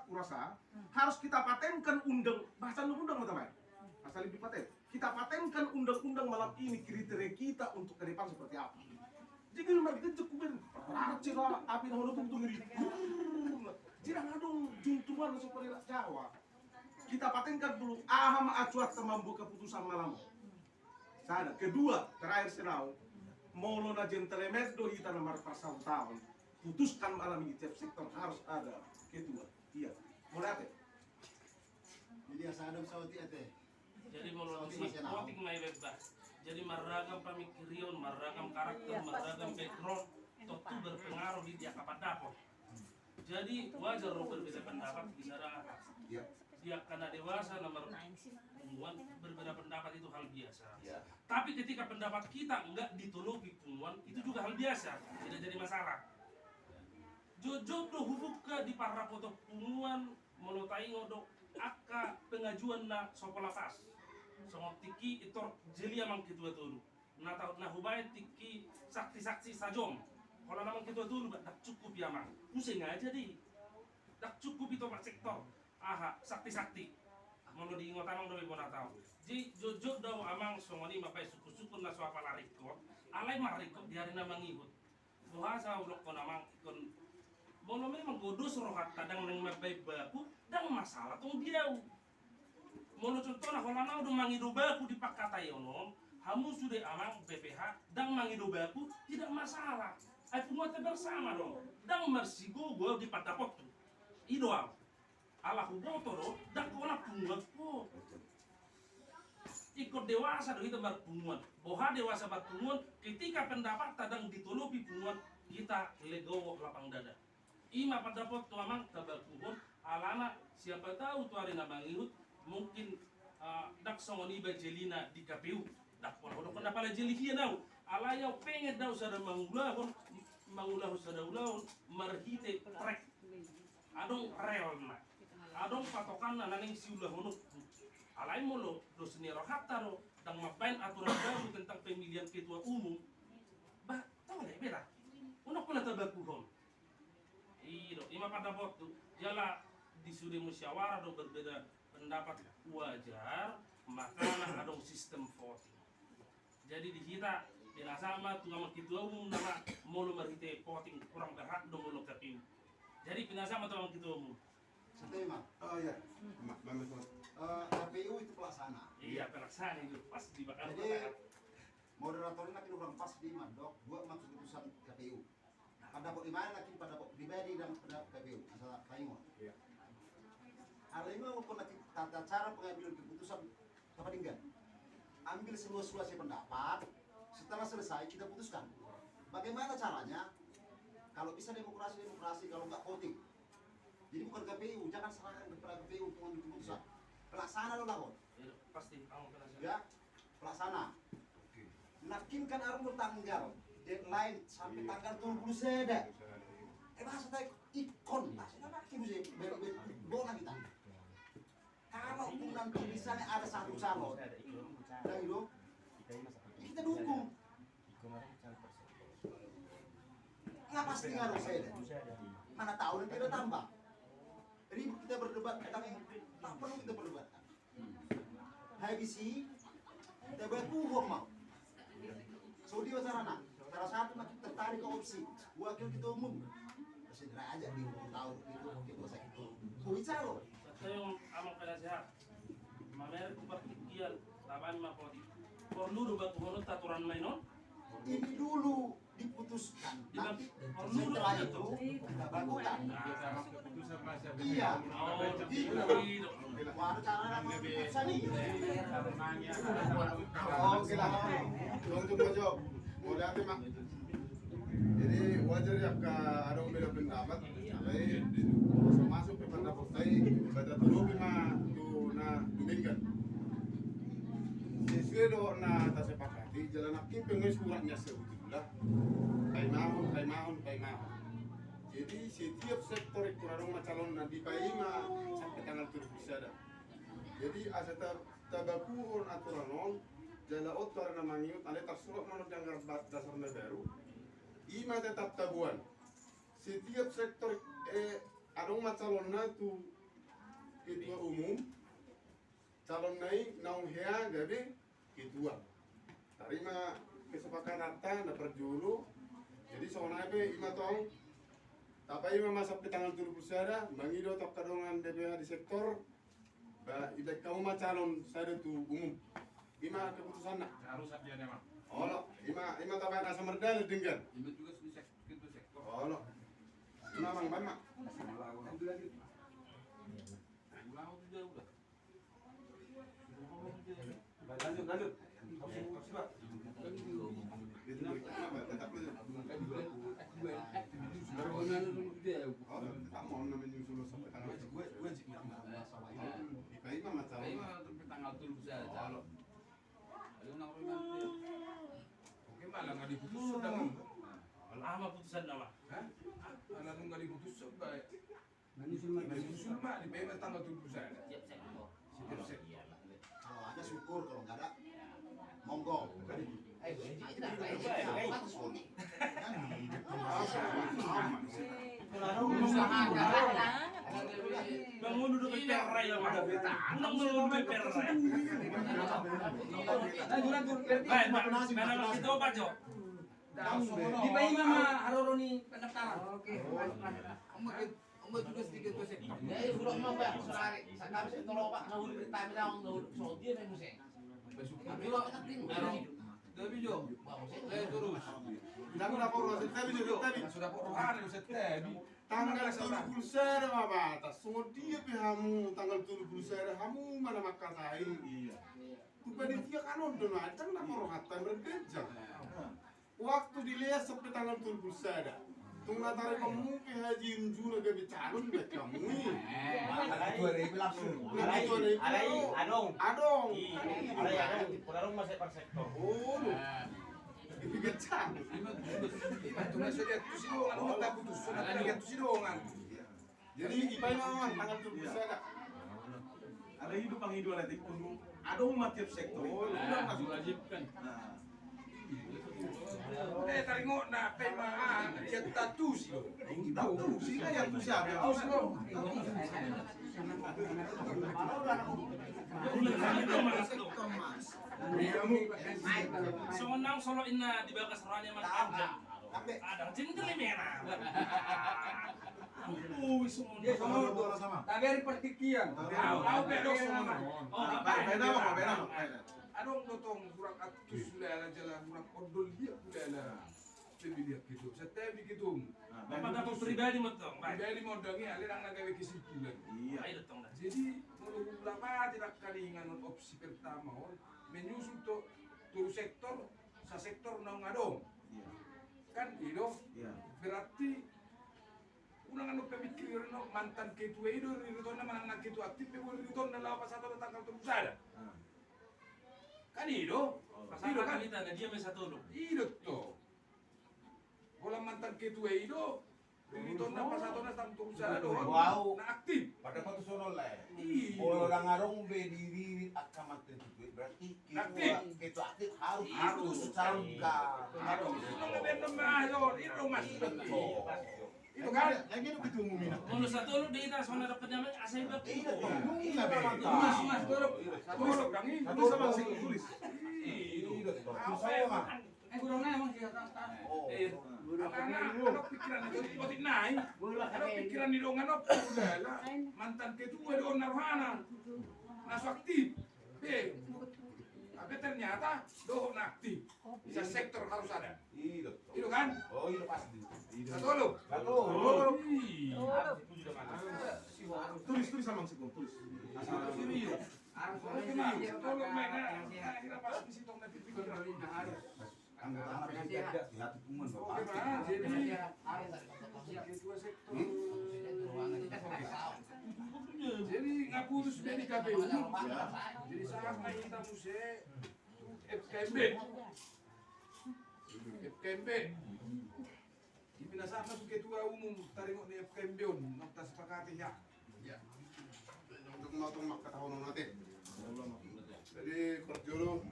kurasa harus kita patenkan bahasa undang-undang teman. Asal lebih paten. Kita patenkan undang-undang malam ini kriteria kita untuk ke depan seperti apa. Jadi mereka cukup cerah api nang tunggu ngiri. Tidak ngadong juntuan seperti Jawa. Kita patenkan dulu aham acuat membuka keputusan malam. Sana. Kedua, terakhir senau. Molona gentlemerdo kita nomor pasal tahun. Putuskan malam ini tiap sektor harus ada ketua. Iya. Mulai apa? Jadi asal ada pesawat ate. Jadi menurut voting mai bebas. Jadi maragam pemikiran, maragam karakter, maragam background tentu berpengaruh di dia kapan dapat. Jadi wajar lo berbeda pendapat bisa dia karena dewasa nomor pengumuman berbeda pendapat itu hal biasa. Tapi ketika pendapat kita enggak ditolongi pengumuman itu juga hal biasa, tidak jadi masalah. Jojo do hubupka di para foto pengumuman melotai ngodok aka pengajuan na sopolatas. Songok tiki itu jeli amang kitua dulu. Nah hubai tiki saksi-saksi sajom. Kalau namang kitua dulu dak cukup ya mang. Pusing aja di. Dak cukup itu pak sektor. Aha sakti-sakti. Mau diingat amang dobe bona tahu. Ji jojo daw amang songoni mapai suku-suku na soapa larikot. Alai marikot di hari namang ihut. Bahasa ulok kon amang kon mono memang godos rohat kadang nang mabai baku dang masalah tong diau. Mono contohnya kalau nang udah mangido baku di pakata yono, hamu sudah amang BPH dang mangido baku tidak masalah. Ai pumuat bersama dong. Dang marsigo gua di patapot tu. Idoal. Ala huboto do dang kona pumuat po. Ikut dewasa do kita berpumuat. Boha dewasa berpumuat ketika pendapat tadang ditolopi pumuat kita legowo lapang dada. Ima pendapat tu amang tabakuhon alana siapa tahu tu hari namangihut mungkin dak songoni bajelina di KPU dak pola kon pala jeli hiya daw alaya pengen daw sada mangulah sada ulah marhite trek adong relna adong patokanna naning siulah hono alay molo do seniro hatta ro dang mabain aturan baru tentang pemilihan ketua umum bah tahu le beda unok pala tabakuhon iyo ima pendapat tu jala disuruh musyawarah do berbeda pendapat wajar makanya ada sistem voting. Jadi di kita tidak sama tuh sama ketua umum nama mulu merite voting kurang berhak dong mulu KPU. Jadi tidak sama tuh sama ketua umum. Santai mak. Oh iya. KPU itu pelaksana. Iya pelaksana itu pas dibakar. Jadi moderatornya nanti orang pas di mandok buat maksud keputusan KPU. Pendapat di mana lagi pendapat pribadi dan pendapat KPU asal kayu. Iya. Hal ini maupun tata cara pengambilan keputusan kepentingan. Ambil seluas-luasnya pendapat. Setelah selesai kita putuskan. Bagaimana caranya? Kalau bisa demokrasi, kalau nggak voting. Jadi bukan KPU, jangan serahkan kepada KPU untuk mengambil keputusan. Pelaksana lo lakon. Pasti kamu pelaksana. Ya, pelaksana. Nakinkan arung bertanggal. Deadline sampai tanggal 20 seda. Bahasa tadi ikon. Bahasa tadi bisa bola kita. Kalau pun nanti misalnya ada satu calon, nah itu kita dukung. Nggak pasti ngaruh saya. Mana tahu nanti ada tambah. Jadi kita berdebat tentang yang tak perlu kita berdebatkan. Habis ini kita berkuhong mau. So dia sarana. Salah satu makin tertarik ke opsi wakil ketua umum. Sederhana aja di tahu itu sakit itu. Bisa loh. Saya yang amang penasehat. Mamer ku partikian taban mapoti. Perlu do batu hono taturan mainon. Ini dulu diputuskan. Nanti setelah itu bakukan. Iya. Oh, gitu. Waduh cara bisa nih. Oh, gila. Jom. Mulai apa mak? Jadi wajar ya ada beda pendapat. Tapi masuk ke pendapat saya pada dulu mah tu na duminggan. Sesuai do na tasepakati jalan aki pengen suratnya sebetulnya. Kai mahon. Jadi setiap sektor kurang calon nanti paima sampai tanggal 7 bisa ada. Jadi asa tabakuon aturan jala otor na mangiut ale tersurat manut yang dasarnya baru. Ima tetap tabuan. Setiap sektor adong calonna tu ketua umum calon naik naung hea gabe ketua tarima kesepakatan na perjulu jadi soalnya ima tong tapi ima masa tanggal 20 sada mangido tok kadongan DPH di sektor ba ida kamu ma calon sada tu umum ima keputusan nak harus dia memang. oh ima tapai rasa merdal dengan Ibu juga di sektor. oh ima mang mama Ulang itu dia udah. Lanjut. itu berikutnya apa tetap itu tak mau namanya nyusul sampai tanggal ipa ima ma calon Tanggal 7 saja calon. Ayo nang rumah. Oke malah nggak diputus sudah mau. Lama putusan nama. Hah? Anak nggak diputus baik. Menyusul mah di PM tanggal 7 saja. Siap. Kalau ada syukur, kalau nggak ada monggo. Bangun duduk di perai lah, ada beta. Unang melulu di perai. Mana kita apa Jo? Di bayi mama haroroni pendaftaran. Oke, Ombak juga sedikit tuh sih. Ya, sudah mau Pak, sekali. Sekarang saya tolong Pak, ngawur berita bilang ngawur dia memang sih. Tapi lo penting. Tapi Jo, saya terus. Jangan lapor tapi Sudah porohan Ustaz Tabi. tanggal 70 sada ma batas semua dia pihamu tanggal 70 sada hamu mana makasain iya tu panitia kanon don ajang na morohatan bergejang waktu dilihat sampai tanggal 70 sada tung natare kamu ke haji unjuna gabi calon be kamu adong Pengarung masih per sektor. oh itu gecang Itu masih dia tuh sih doang, kita putus. Sudah dia tuh sih doang. jadi ipai mamang tanggal 70 sada Ada hidup ang hidup nanti kudu adong matiap sektor. Udah masuk. Diwajibkan. Nah, Tarik ngot na tema dia tatu sih. tahu sih kan yang tu siapa? Tahu sih lo. Sonang solo ina di bagas ranya mas anjang. Adang cingkeli mena. Sama. Tapi hari pertikian. Tahu bedo semua. Oh, Beda apa? Beda apa? Adong dotong kurang atus sudah jalan kurang odol dia sudah lebih dia gitu. Setiap gitu. Bapak dapat pribadi motong. Baik. Beli modalnya alih nang gawe kesimpulan. Iya. Ayo datang dah. Jadi menurut lama tidak kalingan opsi pertama menyusul turu sektor sa sektor nang adong. Iya. Kan itu Iya. berarti unang anu pemikiran mantan ketua itu ritona manang ketua aktif pe riton na lawas atau tanggal terus ada. Kan itu Pasal itu kan kita ada dia mesa tolong. itu tuh. Kalau mantan ketua itu riton na pas atau na tanggal terus ada Wow. na aktif. Pada waktu sono lah. Iya. Kalau orang ngarong berdiri akan mati berarti itu aktif harus calonkan. Harus nang bendem ayo itu mas betul. Itu kan Lagi itu kita umumin. Kalau satu lu di tas mana dapat nyampe asal itu. Iya toh. Iya Mas, turun. tulis kang ini. Satu sama sing tulis. Iya toh. Sama. Kurang emang sih atas. Oh. Anak pikiran itu tiba-tiba naik. Ada pikiran di dongan apa udah lah. Mantan ketua di Narhana. Nasu aktif. Tapi ternyata doh aktif. Bisa sektor harus ada. Iya toh. Itu kan? Oh iya pasti. Satu lu. Satu. Tulis sama sing tulis. Asal Serius. Oke mah. Satu lu mereka. Kira pas di situ nanti pikiran harus. Anggota di hati kuman. Oke mah. Jadi ketua sektor. Jadi ngapurus dari KPU. Jadi sangat kita mesti FKMB. FKMB. Ipina sama su ketua umum taringok ni FKMB on nokta sepakati ya. untuk mau mak ketahuan nanti jadi perjuru